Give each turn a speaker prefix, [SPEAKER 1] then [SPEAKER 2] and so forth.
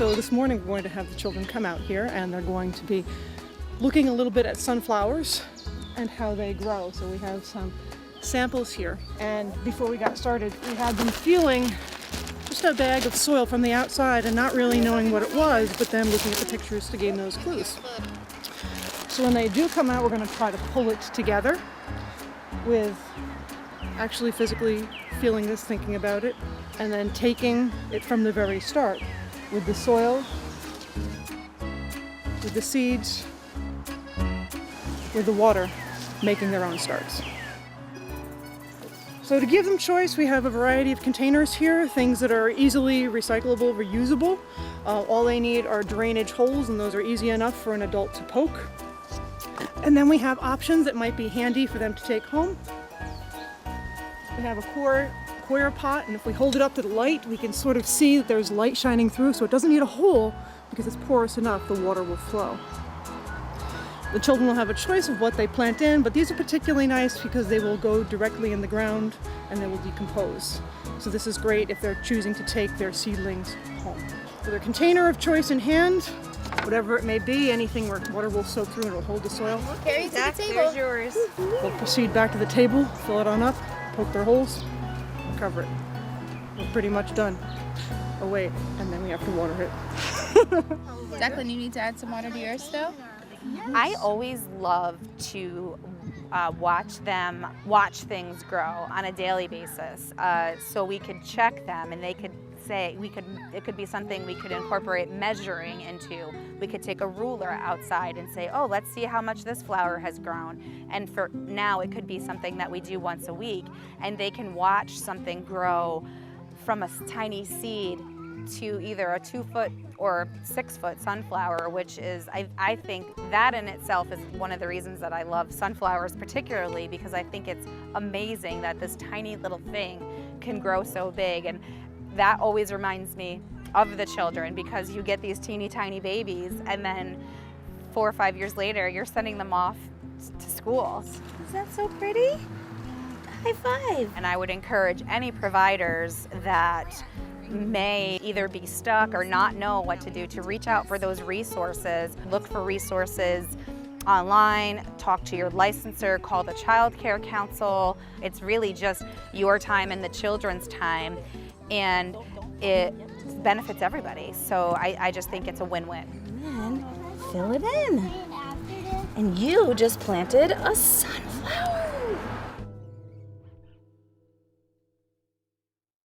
[SPEAKER 1] So this morning we're going to have the children come out here and they're going to be looking a little bit at sunflowers and how they grow. So we have some samples here, and before we got started we had them feeling just a bag of soil from the outside and not really knowing what it was, but then looking at the pictures to gain those clues. So when they do come out, we're going to try to pull it together with actually physically feeling this, thinking about it, and then taking it from the very start with the soil, with the seeds, with the water, making their own starts. So to give them choice, we have a variety of containers here, things that are easily recyclable, reusable. All they need are drainage holes, and those are easy enough for an adult to poke. And then we have options that might be handy for them to take home. We have a coir pot, and if we hold it up to the light, we can sort of see that there's light shining through, so it doesn't need a hole because it's porous enough, the water will flow. The children will have a choice of what they plant in, but these are particularly nice because they will go directly in the ground and they will decompose. So this is great if they're choosing to take their seedlings home. So their container of choice in hand, whatever it may be, anything where water will soak through and it'll hold the soil.
[SPEAKER 2] Carry it to the table.
[SPEAKER 3] There's yours.
[SPEAKER 1] We'll proceed back to the table, fill it on up, poke their holes, and cover it. We're pretty much done. Oh wait, and then we have to water it.
[SPEAKER 2] Declan, you need to add some water to yours still?
[SPEAKER 3] I always love to watch things grow on a daily basis. So we could check them, and they could say, it could be something we could incorporate measuring into. We could take a ruler outside and say, oh, let's see how much this flower has grown. And for now, it could be something that we do once a week, and they can watch something grow from a tiny seed to either a 2-foot or 6-foot sunflower, which is, I think that in itself is one of the reasons that I love sunflowers particularly, because I think it's amazing that this tiny little thing can grow so big. And that always reminds me of the children, because you get these teeny tiny babies and then 4 or 5 years later you're sending them off to schools.
[SPEAKER 2] Is that so pretty? High five.
[SPEAKER 3] And I would encourage any providers that may either be stuck or not know what to do to reach out for those resources. Look for resources online, talk to your licensor, call the Child Care Council. It's really just your time and the children's time, and it benefits everybody. So I just think it's a win-win.
[SPEAKER 2] And then fill it in. And you just planted a sunflower.